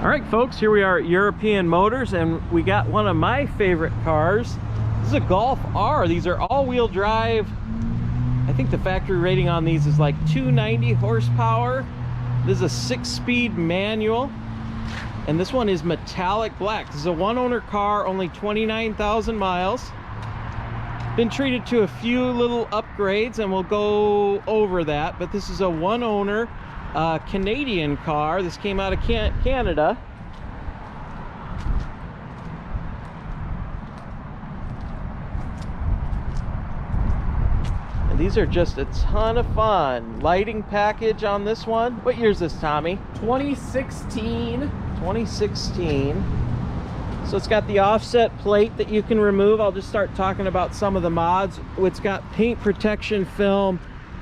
All right, folks, here we are at European Motors, and we got one of my favorite cars. This is a Golf R. These are all-wheel drive. I think the factory rating on these is like 290 horsepower. This is a 6-speed manual, and this one is metallic black. This is a one-owner car, only 29,000 miles. Been treated to a few little upgrades, and we'll go over that, but this is a one-owner Canadian car. This came out of Canada. And these are just a ton of fun. Lighting package on this one. What year is this, Tommy? 2016. 2016. So it's got the offset plate that you can remove. I'll just start talking about some of the mods. It's got paint protection film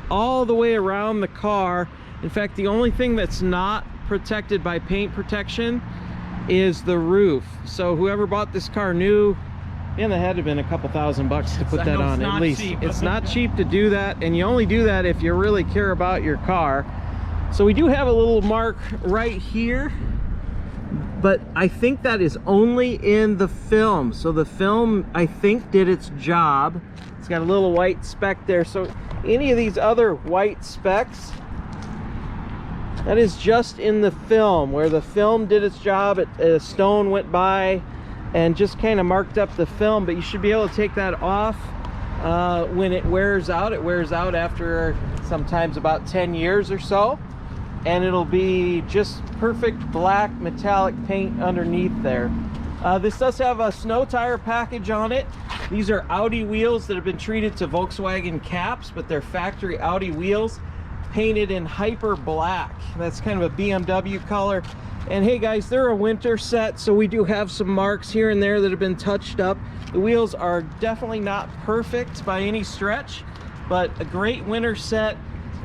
all the way around the car. In fact, the only thing that's not protected by paint protection is the roof. So whoever bought this car new, and it had to have been a couple $1,000 to put that on at least. It's not cheap to do that, and you only do that if you really care about your car. So we do have a little mark right here, but I think that is only in the film. So the film, I think, did its job. It's got a little white speck there. So any of these other white specks, that is just in the film. Where the film did its job, a stone went by and just kind of marked up the film, but you should be able to take that off when it wears out. It wears out after sometimes about 10 years or so, and it'll be just perfect black metallic paint underneath there. This does have a snow tire package on it. These are Audi wheels that have been treated to Volkswagen caps, but they're factory Audi wheels, painted in hyper black. That's kind of a BMW color. And hey guys, they're a winter set, so we do have some marks here and there that have been touched up. The wheels are definitely not perfect by any stretch, but a great winter set.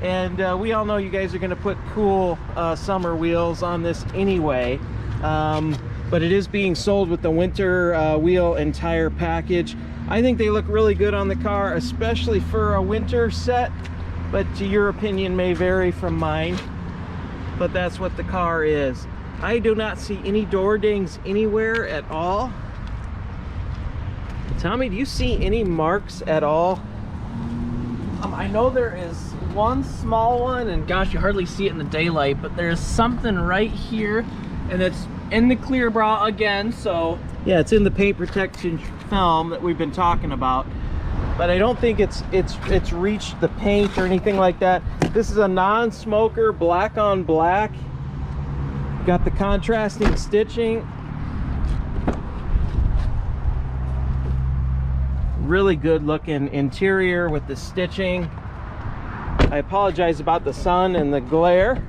And we all know you guys are going to put cool summer wheels on this anyway, but it is being sold with the winter wheel and tire package. I think they look really good on the car, especially for a winter set, but your opinion may vary from mine. But that's what the car is. I do not see any door dings anywhere at all. Tommy, do you see any marks at all? I know there is one small one, and gosh, you hardly see it in the daylight, but there's something right here, and it's in the clear bra again, so yeah, it's in the paint protection film that we've been talking about, but I don't think it's reached the paint or anything like that. This is a non-smoker, black on black. Got the contrasting stitching. Really good looking interior with the stitching. I apologize about the sun and the glare.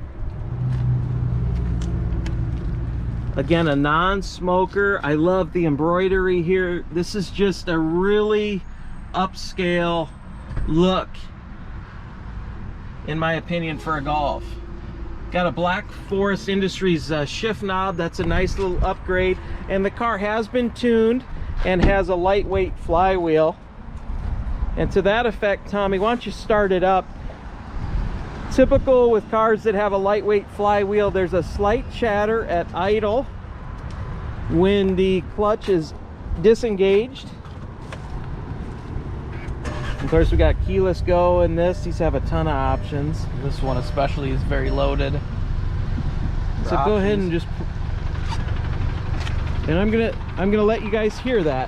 Again, a non-smoker. I love the embroidery here. This is just a really upscale look, in my opinion, for a Golf. Got a Black Forest Industries shift knob. That's a nice little upgrade, and the car has been tuned and has a lightweight flywheel. And to that effect, Tommy, why don't you start it up? Typical with cars that have a lightweight flywheel, there's a slight chatter at idle when the clutch is disengaged. Of course, we got keyless go in this. These have a ton of options. this one especially is very loaded. So go ahead and just, and I'm gonna let you guys hear that.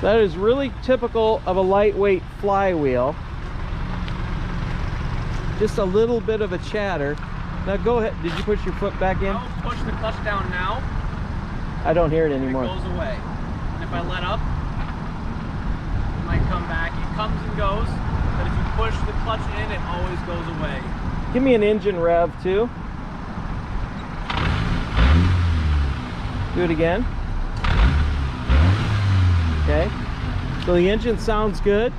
That is really typical of a lightweight flywheel. Just a little bit of a chatter. Now go ahead. Did you push your foot back in? I'll push the clutch down now. I don't hear it anymore. It goes away. And if I let up, it might come back. It comes and goes, but if you push the clutch in, it always goes away. Give me an engine rev too. Do it again. Okay. So the engine sounds good.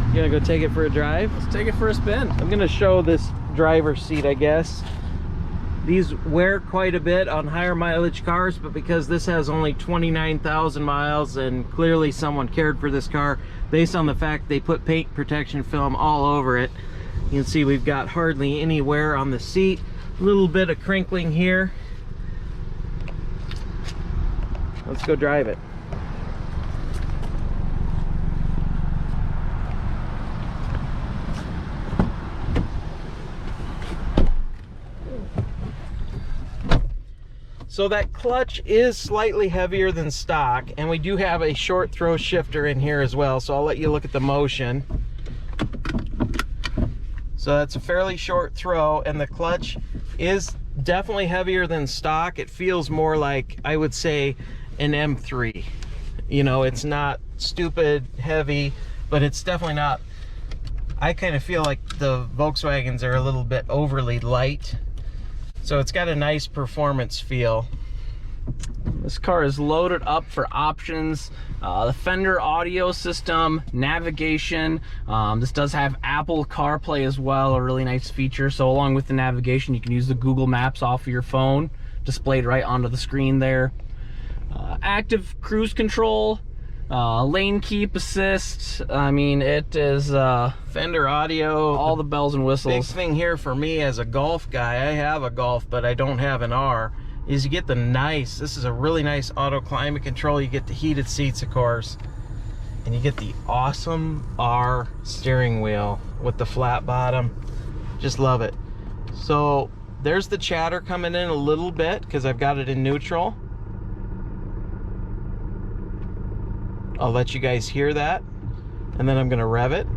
You gonna go take it for a drive? Let's take it for a spin. I'm gonna show this driver's seat, I guess. These wear quite a bit on higher mileage cars, but because this has only 29,000 miles and clearly someone cared for this car based on the fact they put paint protection film all over it, you can see we've got hardly any wear on the seat. A little bit of crinkling here. Let's go drive it. So that clutch is slightly heavier than stock, and we do have a short throw shifter in here as well, so I'll let you look at the motion. So that's a fairly short throw, and the clutch is definitely heavier than stock. It feels more like, I would say, an M3. You know, it's not stupid heavy, but it's definitely not. I kind of feel like the Volkswagens are a little bit overly light. So it's got a nice performance feel. This car is loaded up for options. The Fender audio system, navigation. This does have Apple CarPlay as well, a really nice feature. So along with the navigation, you can use the Google Maps off of your phone, displayed right onto the screen there. Active cruise control, lane keep assist. I mean, it is Fender audio, all the bells and whistles. Big thing here for me as a Golf guy, I have a Golf, but I don't have an R, is you get the nice, this is a really nice auto climate control. You get the heated seats, of course, and you get the awesome R steering wheel with the flat bottom. Just love it. So there's the chatter coming in a little bit because I've got it in neutral. I'll let you guys hear that, and then I'm gonna rev it.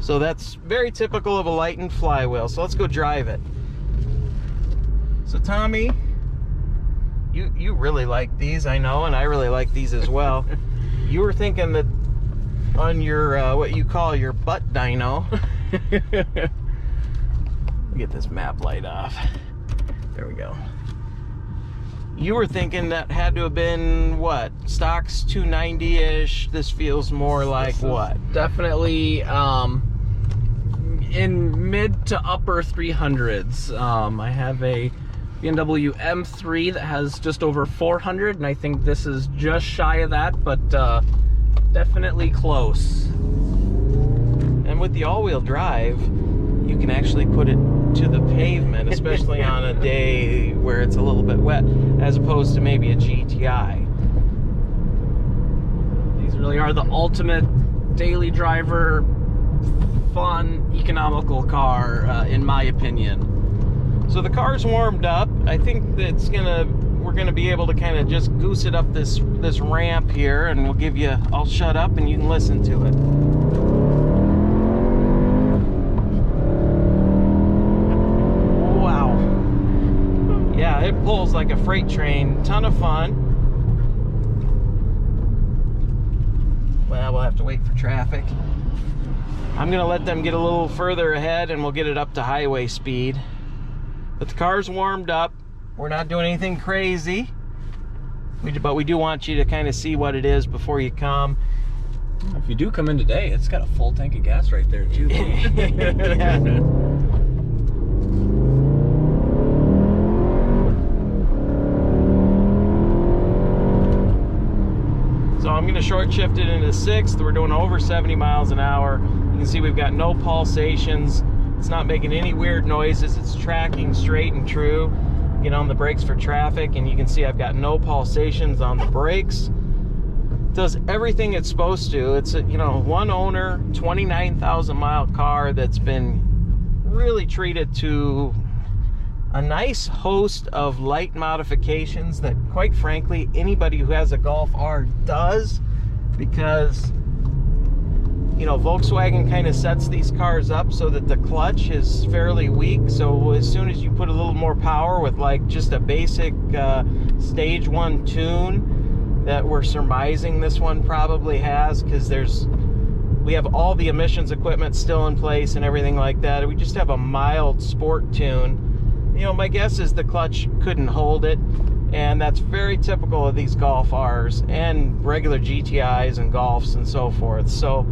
So that's very typical of a lightened flywheel. So let's go drive it. So Tommy, you really like these, I know, and I really like these as well. You were thinking that on your what you call your butt dyno. Get this map light off. There we go. You were thinking that had to have been what? Stock's 290-ish. This feels more like what? Definitely in mid to upper 300s. I have a BMW M3 that has just over 400, and I think this is just shy of that, but definitely close. And with the all-wheel drive, you can actually put it to the pavement, especially on a day where it's a little bit wet, as opposed to maybe a GTI. These really are the ultimate daily driver, fun, economical car, in my opinion. So the car's warmed up. I think that's we're gonna be able to kind of just goose it up this ramp here, and we'll give you, I'll shut up and you can listen to it. Yeah, it pulls like a freight train. Ton of fun. Well, we'll have to wait for traffic. I'm gonna let them get a little further ahead and we'll get it up to highway speed. But the car's warmed up. We're not doing anything crazy. But we do want you to kind of see what it is before you come. If you do come in today, it's got a full tank of gas right there too. Yeah. So I'm going to short shift it into 6th. We're doing over 70 miles an hour. You can see we've got no pulsations. It's not making any weird noises. It's tracking straight and true. Get on the brakes for traffic, and you can see I've got no pulsations on the brakes. It does everything it's supposed to. It's a, you know, one owner, 29,000 mile car that's been really treated to a nice host of light modifications that, quite frankly, anybody who has a Golf R does, because, you know, Volkswagen kind of sets these cars up so that the clutch is fairly weak. So as soon as you put a little more power with like just a basic stage 1 tune that we're surmising this one probably has, because we have all the emissions equipment still in place and everything like that. We just have a mild sport tune. You know, my guess is the clutch couldn't hold it, and that's very typical of these Golf Rs and regular GTIs and Golfs and so forth. So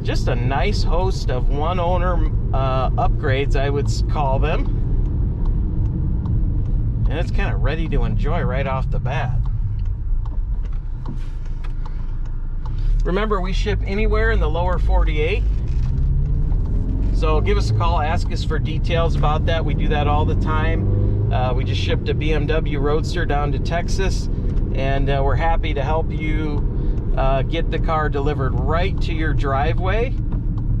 just a nice host of one owner upgrades, I would call them. And it's kind of ready to enjoy right off the bat. Remember, we ship anywhere in the lower 48. So give us a call, ask us for details about that. We do that all the time. We just shipped a BMW Roadster down to Texas, and we're happy to help you get the car delivered right to your driveway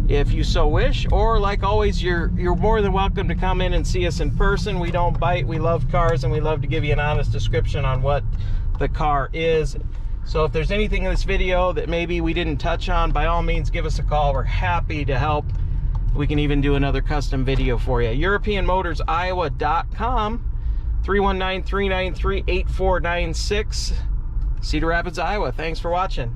if you so wish. Or like always, you're more than welcome to come in and see us in person. We don't bite, we love cars, and we love to give you an honest description on what the car is. So if there's anything in this video that maybe we didn't touch on, by all means give us a call. We're happy to help. We can even do another custom video for you. EuropeanMotorsIowa.com, 319-393-8496, Cedar Rapids, Iowa. Thanks for watching.